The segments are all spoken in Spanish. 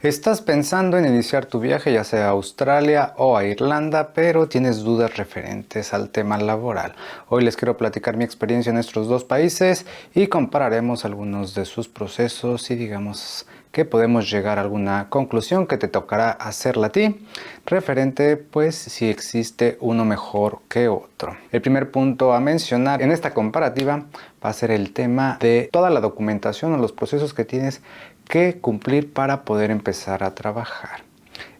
Estás pensando en iniciar tu viaje ya sea a Australia o a Irlanda, pero tienes dudas referentes al tema laboral. Hoy les quiero platicar mi experiencia en estos dos países y compararemos algunos de sus procesos y digamos que podemos llegar a alguna conclusión que te tocará hacerla a ti, referente pues si existe uno mejor que otro. El primer punto a mencionar en esta comparativa va a ser el tema de toda la documentación o los procesos que tienes que cumplir para poder empezar a trabajar.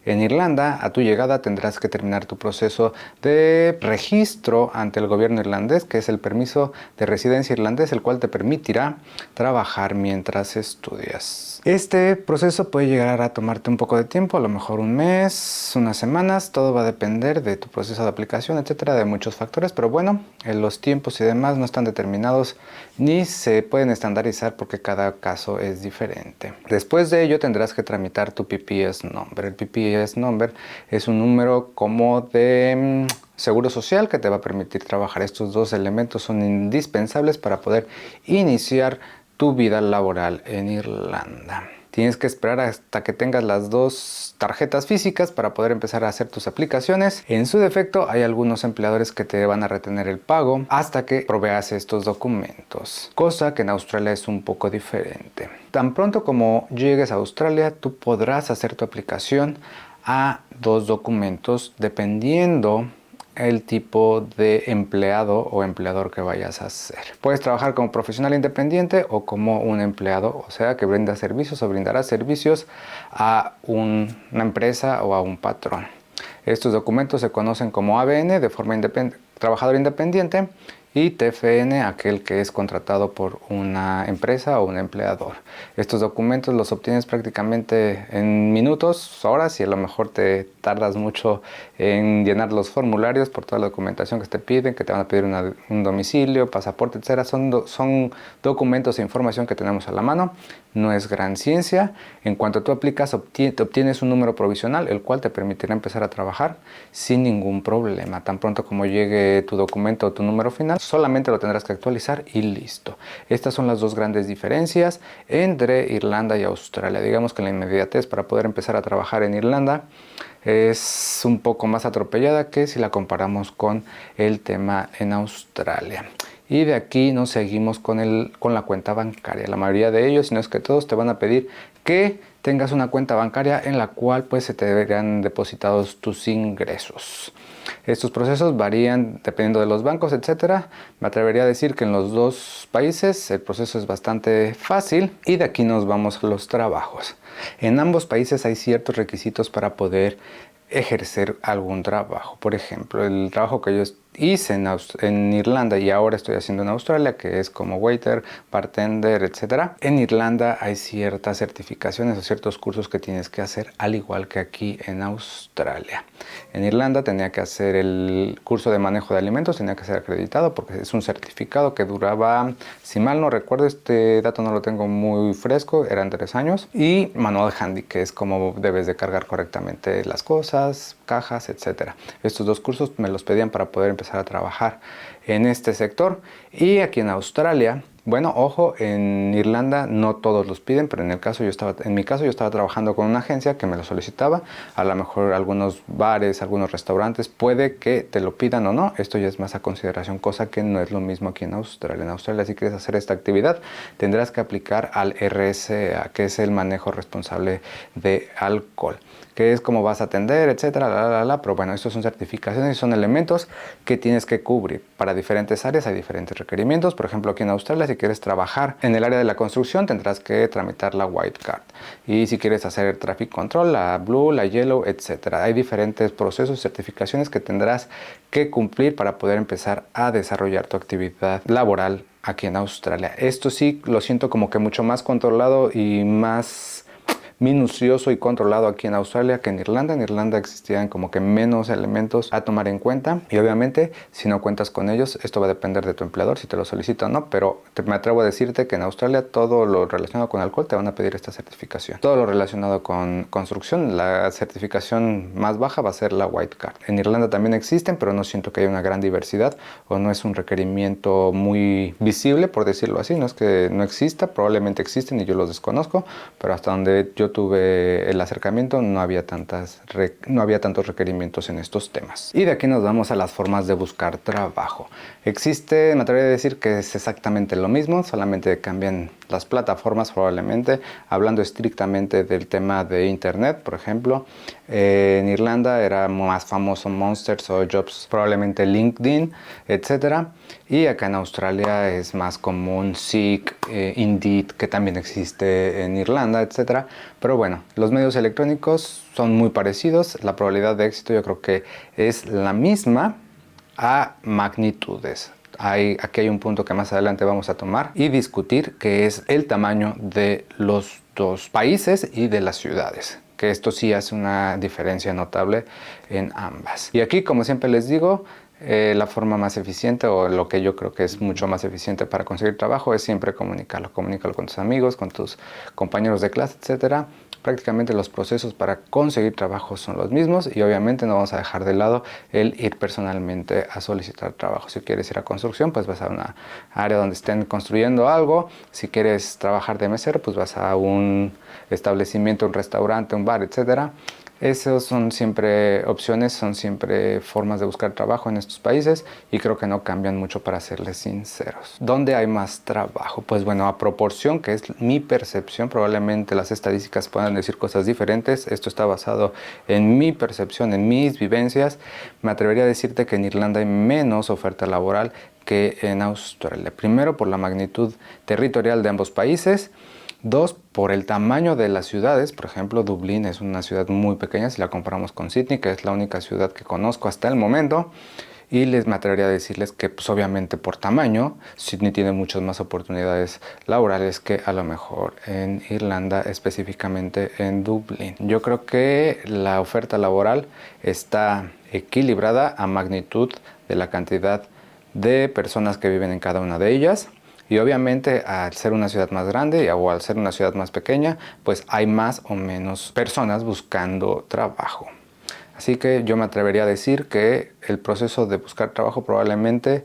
En Irlanda, a tu llegada tendrás que terminar tu proceso de registro ante el gobierno irlandés, que es el permiso de residencia irlandés, el cual te permitirá trabajar mientras estudias. Este proceso puede llegar a tomarte un poco de tiempo, a lo mejor un mes, unas semanas, todo va a depender de tu proceso de aplicación, etcétera, de muchos factores, pero bueno, los tiempos y demás no están determinados ni se pueden estandarizar porque cada caso es diferente. Después de ello tendrás que tramitar tu PPS number. El PPS number es un número como de seguro social que te va a permitir trabajar. Estos dos elementos son indispensables para poder iniciar tu vida laboral en Irlanda. Tienes que esperar hasta que tengas las dos tarjetas físicas para poder empezar a hacer tus aplicaciones. En su defecto, hay algunos empleadores que te van a retener el pago hasta que proveas estos documentos, cosa que en Australia es un poco diferente. Tan pronto como llegues a Australia, tú podrás hacer tu aplicación a dos documentos dependiendo el tipo de empleado o empleador que vayas a ser. Puedes trabajar como profesional independiente o como un empleado, o sea que brinda servicios o brindará servicios a una empresa o a un patrón. Estos documentos se conocen como ABN de forma trabajador independiente y TFN, aquel que es contratado por una empresa o un empleador. Estos documentos los obtienes prácticamente en minutos, horas, y a lo mejor te tardas mucho en llenar los formularios por toda la documentación que te piden, que te van a pedir un domicilio, pasaporte, etc. Son documentos e información que tenemos a la mano. No es gran ciencia. En cuanto tú aplicas, obtienes un número provisional, el cual te permitirá empezar a trabajar sin ningún problema. Tan pronto como llegue tu documento o tu número final, solamente lo tendrás que actualizar y listo. Estas son las dos grandes diferencias entre Irlanda y Australia. Digamos que la inmediatez para poder empezar a trabajar en Irlanda es un poco más atropellada que si la comparamos con el tema en Australia. Y de aquí nos seguimos con la cuenta bancaria. La mayoría de ellos, si no es que todos, te van a pedir que tengas una cuenta bancaria en la cual pues se te verán depositados tus ingresos. Estos procesos varían dependiendo de los bancos, etcétera. Me atrevería a decir que en los dos países el proceso es bastante fácil y de aquí nos vamos a los trabajos. En ambos países hay ciertos requisitos para poder ejercer algún trabajo. Por ejemplo, el trabajo que yo hice en Irlanda y ahora estoy haciendo en Australia, que es como waiter, bartender, etc. En Irlanda hay ciertas certificaciones o ciertos cursos que tienes que hacer, al igual que aquí en Australia. En Irlanda tenía que hacer el curso de manejo de alimentos, tenía que ser acreditado porque es un certificado que duraba, si mal no recuerdo, este dato no lo tengo muy fresco, eran 3 años. Y manual handy, que es como debes de cargar correctamente las cosas, cajas, etc. Estos dos cursos me los pedían para poder empezar a trabajar en este sector. Y aquí en Australia, bueno, ojo, en Irlanda no todos los piden, pero en mi caso yo estaba trabajando con una agencia que me lo solicitaba. A lo mejor algunos bares, algunos restaurantes puede que te lo pidan o no. Esto ya es más a consideración, cosa que no es lo mismo aquí en Australia. En Australia, si quieres hacer esta actividad, tendrás que aplicar al RSA, que es el manejo responsable de alcohol, que es cómo vas a atender, etcétera, pero bueno, estos son certificaciones y son elementos que tienes que cubrir. Para diferentes áreas hay diferentes requerimientos. Por ejemplo, aquí en Australia, si quieres trabajar en el área de la construcción, tendrás que tramitar la White Card. Y si quieres hacer Traffic Control, la Blue, la Yellow, etcétera. Hay diferentes procesos y certificaciones que tendrás que cumplir para poder empezar a desarrollar tu actividad laboral aquí en Australia. Esto sí lo siento como que mucho más controlado y más minucioso y controlado aquí en Australia que en Irlanda. En Irlanda existían como que menos elementos a tomar en cuenta y obviamente si no cuentas con ellos, esto va a depender de tu empleador si te lo solicita o no, pero me atrevo a decirte que en Australia todo lo relacionado con alcohol te van a pedir esta certificación. Todo lo relacionado con construcción, la certificación más baja va a ser la White Card. En Irlanda también existen, pero no siento que haya una gran diversidad o no es un requerimiento muy visible, por decirlo así. No es que no exista, probablemente existen y yo los desconozco, pero hasta donde yo yo tuve el acercamiento no había tantos requerimientos en estos temas. Y de aquí nos vamos a las formas de buscar trabajo. Existe, me atrevería a decir que es exactamente lo mismo, solamente cambian las plataformas probablemente. Hablando estrictamente del tema de internet, por ejemplo, en Irlanda era más famoso Monsters o Jobs, probablemente LinkedIn, etcétera. Y acá en Australia es más común Seek, Indeed, que también existe en Irlanda, etcétera. Pero bueno, los medios electrónicos son muy parecidos. La probabilidad de éxito yo creo que es la misma a magnitudes. Aquí hay un punto que más adelante vamos a tomar y discutir, que es el tamaño de los dos países y de las ciudades, que esto sí hace una diferencia notable en ambas. Y aquí, como siempre les digo, la forma más eficiente, o lo que yo creo que es mucho más eficiente para conseguir trabajo, es siempre comunicarlo. Comunícalo con tus amigos, con tus compañeros de clase, etcétera. Prácticamente los procesos para conseguir trabajo son los mismos, y obviamente no vamos a dejar de lado el ir personalmente a solicitar trabajo. Si quieres ir a construcción, pues vas a una área donde estén construyendo algo. Si quieres trabajar de mesero, pues vas a un establecimiento, un restaurante, un bar, etcétera. Esas son siempre opciones, son siempre formas de buscar trabajo en estos países, y creo que no cambian mucho, para serles sinceros. ¿Dónde hay más trabajo? Pues bueno, a proporción, que es mi percepción, probablemente las estadísticas puedan decir cosas diferentes. Esto está basado en mi percepción, en mis vivencias. Me atrevería a decirte que en Irlanda hay menos oferta laboral que en Australia. Primero, por la magnitud territorial de ambos países. Dos, por el tamaño de las ciudades. Por ejemplo, Dublín es una ciudad muy pequeña si la comparamos con Sydney, que es la única ciudad que conozco hasta el momento. Y me atrevería a decirles que, pues, obviamente por tamaño, Sydney tiene muchas más oportunidades laborales que a lo mejor en Irlanda, específicamente en Dublín. Yo creo que la oferta laboral está equilibrada a magnitud de la cantidad de personas que viven en cada una de ellas. Y obviamente, al ser una ciudad más grande o al ser una ciudad más pequeña, pues hay más o menos personas buscando trabajo. Así que yo me atrevería a decir que el proceso de buscar trabajo probablemente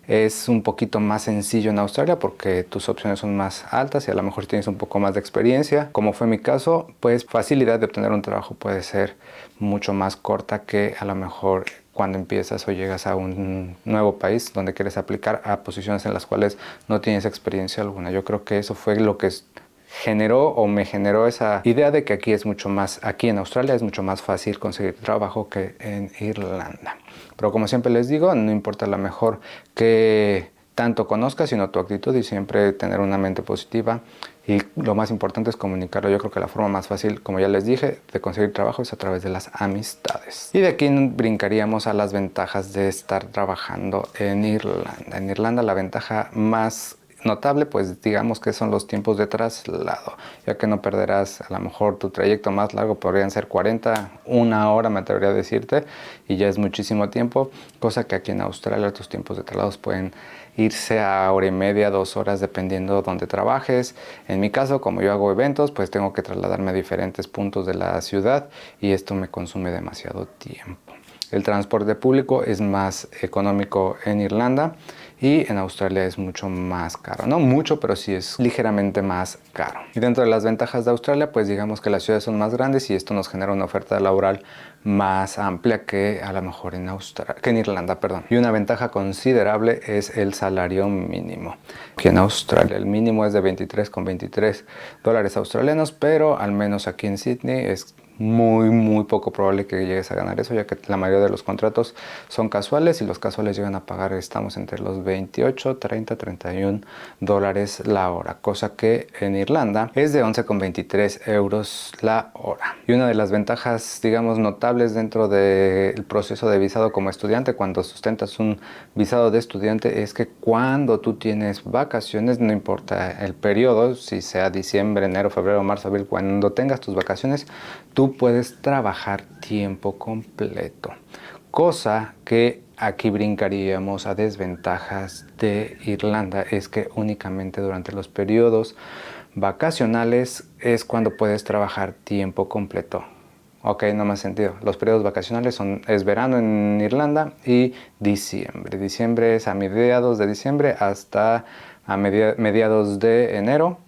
es un poquito más sencillo en Australia, porque tus opciones son más altas y a lo mejor tienes un poco más de experiencia. Como fue mi caso, pues facilidad de obtener un trabajo puede ser mucho más corta que a lo mejor cuando empiezas o llegas a un nuevo país donde quieres aplicar a posiciones en las cuales no tienes experiencia alguna. Yo creo que eso fue lo que me generó esa idea de que aquí en Australia es mucho más fácil conseguir trabajo que en Irlanda. Pero como siempre les digo, no importa lo mejor que tanto conozcas, sino tu actitud, y siempre tener una mente positiva. Y lo más importante es comunicarlo. Yo creo que la forma más fácil, como ya les dije, de conseguir trabajo es a través de las amistades. Y de aquí brincaríamos a las ventajas de estar trabajando en Irlanda. En Irlanda la ventaja más notable, pues digamos que son los tiempos de traslado, ya que no perderás, a lo mejor tu trayecto más largo podrían ser 1 hora, me atrevería a decirte, y ya es muchísimo tiempo, cosa que aquí en Australia tus tiempos de traslados pueden irse a 1 hora y media, 2 horas, dependiendo de dónde trabajes. En mi caso, como yo hago eventos, pues tengo que trasladarme a diferentes puntos de la ciudad, y esto me consume demasiado tiempo. El transporte público es más económico en Irlanda, y en Australia es mucho más caro. No mucho, pero sí es ligeramente más caro. Y dentro de las ventajas de Australia, pues digamos que las ciudades son más grandes, y esto nos genera una oferta laboral más amplia que a lo mejor en Irlanda, perdón. Y una ventaja considerable es el salario mínimo. Aquí en Australia el mínimo es de 23,23 dólares australianos, pero al menos aquí en Sydney es muy poco probable que llegues a ganar eso, ya que la mayoría de los contratos son casuales, y los casuales llegan a pagar, estamos entre los 28, 30, 31 dólares la hora, cosa que en Irlanda es de 11,23 euros la hora. Y una de las ventajas, digamos, notables dentro del proceso de visado como estudiante, cuando sustentas un visado de estudiante, es que cuando tú tienes vacaciones, no importa el periodo, si sea diciembre, enero, febrero, marzo, abril, cuando tengas tus vacaciones, tú puedes trabajar tiempo completo, cosa que aquí brincaríamos a desventajas de Irlanda. Es que únicamente durante los periodos vacacionales es cuando puedes trabajar tiempo completo. Ok, no más sentido. Los periodos vacacionales es verano en Irlanda y diciembre. Diciembre es a mediados de diciembre hasta a mediados de enero.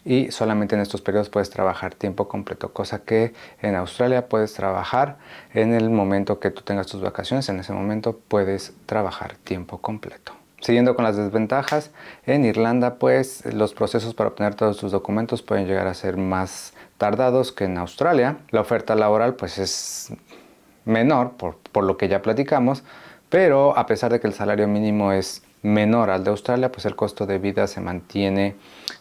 y solamente en estos periodos puedes trabajar tiempo completo, cosa que en Australia puedes trabajar en el momento que tú tengas tus vacaciones, en ese momento puedes trabajar tiempo completo. Siguiendo con las desventajas, en Irlanda pues los procesos para obtener todos tus documentos pueden llegar a ser más tardados que en Australia. La oferta laboral pues es menor por lo que ya platicamos, pero a pesar de que el salario mínimo es menor al de Australia, pues el costo de vida se mantiene,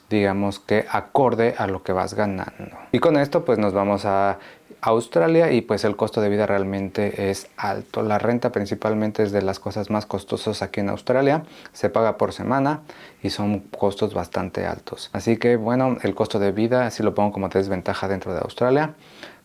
digamos que acorde a lo que vas ganando. Y con esto pues nos vamos a Australia y pues el costo de vida realmente es alto. La renta principalmente es de las cosas más costosas aquí en Australia. Se paga por semana y son costos bastante altos. Así que bueno, el costo de vida sí lo pongo como desventaja dentro de Australia.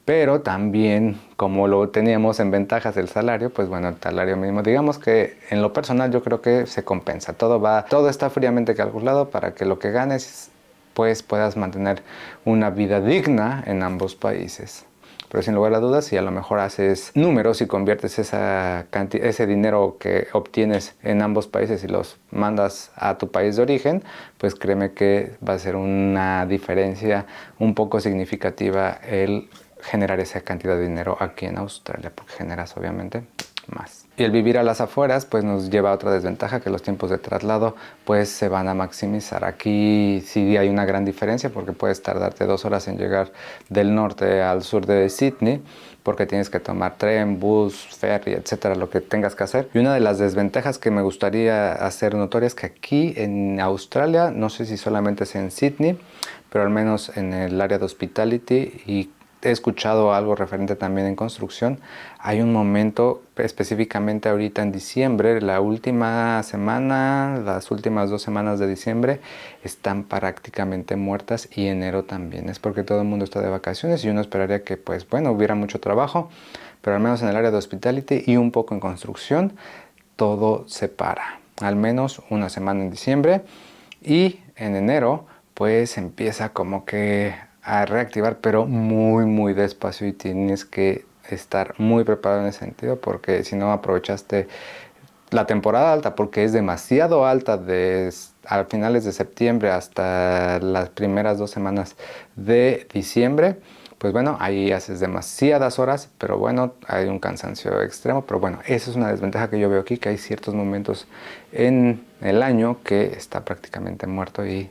Pero también, como lo teníamos en ventajas del salario, pues bueno, el salario mínimo, digamos que en lo personal yo creo que se compensa. Todo está fríamente calculado para que lo que ganes, pues puedas mantener una vida digna en ambos países. Pero sin lugar a dudas, si a lo mejor haces números y conviertes ese dinero que obtienes en ambos países y los mandas a tu país de origen, pues créeme que va a ser una diferencia un poco significativa el generar esa cantidad de dinero aquí en Australia, porque generas obviamente más. Y el vivir a las afueras pues nos lleva a otra desventaja, que los tiempos de traslado pues se van a maximizar. Aquí sí hay una gran diferencia porque puedes tardarte 2 horas en llegar del norte al sur de Sydney, porque tienes que tomar tren, bus, ferry, etcétera, lo que tengas que hacer. Y una de las desventajas que me gustaría hacer notoria es que aquí en Australia, no sé si solamente es en Sydney, pero al menos en el área de hospitality, y he escuchado algo referente también en construcción, hay un momento específicamente ahorita en diciembre, la última semana, las últimas 2 semanas de diciembre están prácticamente muertas, y enero también. Es porque todo el mundo está de vacaciones y uno esperaría que pues bueno, hubiera mucho trabajo, pero al menos en el área de hospitality y un poco en construcción todo se para, al menos una semana en diciembre, y en enero pues empieza como que a reactivar, pero muy despacio, y tienes que estar muy preparado en ese sentido, porque si no aprovechaste la temporada alta, porque es demasiado alta a finales de septiembre hasta las primeras 2 semanas de diciembre, pues bueno, ahí haces demasiadas horas, pero bueno, hay un cansancio extremo. Pero bueno, esa es una desventaja que yo veo aquí, que hay ciertos momentos en el año que está prácticamente muerto y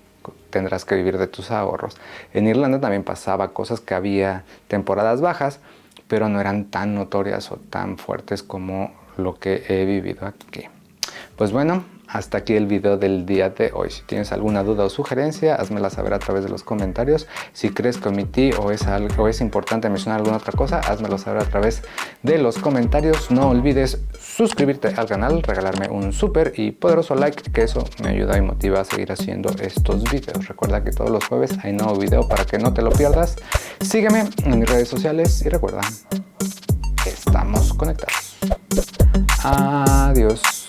tendrás que vivir de tus ahorros. En Irlanda también pasaba cosas, que había temporadas bajas, pero no eran tan notorias o tan fuertes como lo que he vivido aquí. Pues bueno, hasta aquí el video del día de hoy. Si tienes alguna duda o sugerencia, házmela saber a través de los comentarios. Si crees que omití o es importante mencionar alguna otra cosa, házmelo saber a través de los comentarios. No olvides suscribirte al canal, regalarme un súper y poderoso like, que eso me ayuda y motiva a seguir haciendo estos videos. Recuerda que todos los jueves hay nuevo video para que no te lo pierdas. Sígueme en mis redes sociales y recuerda, estamos conectados. Adiós.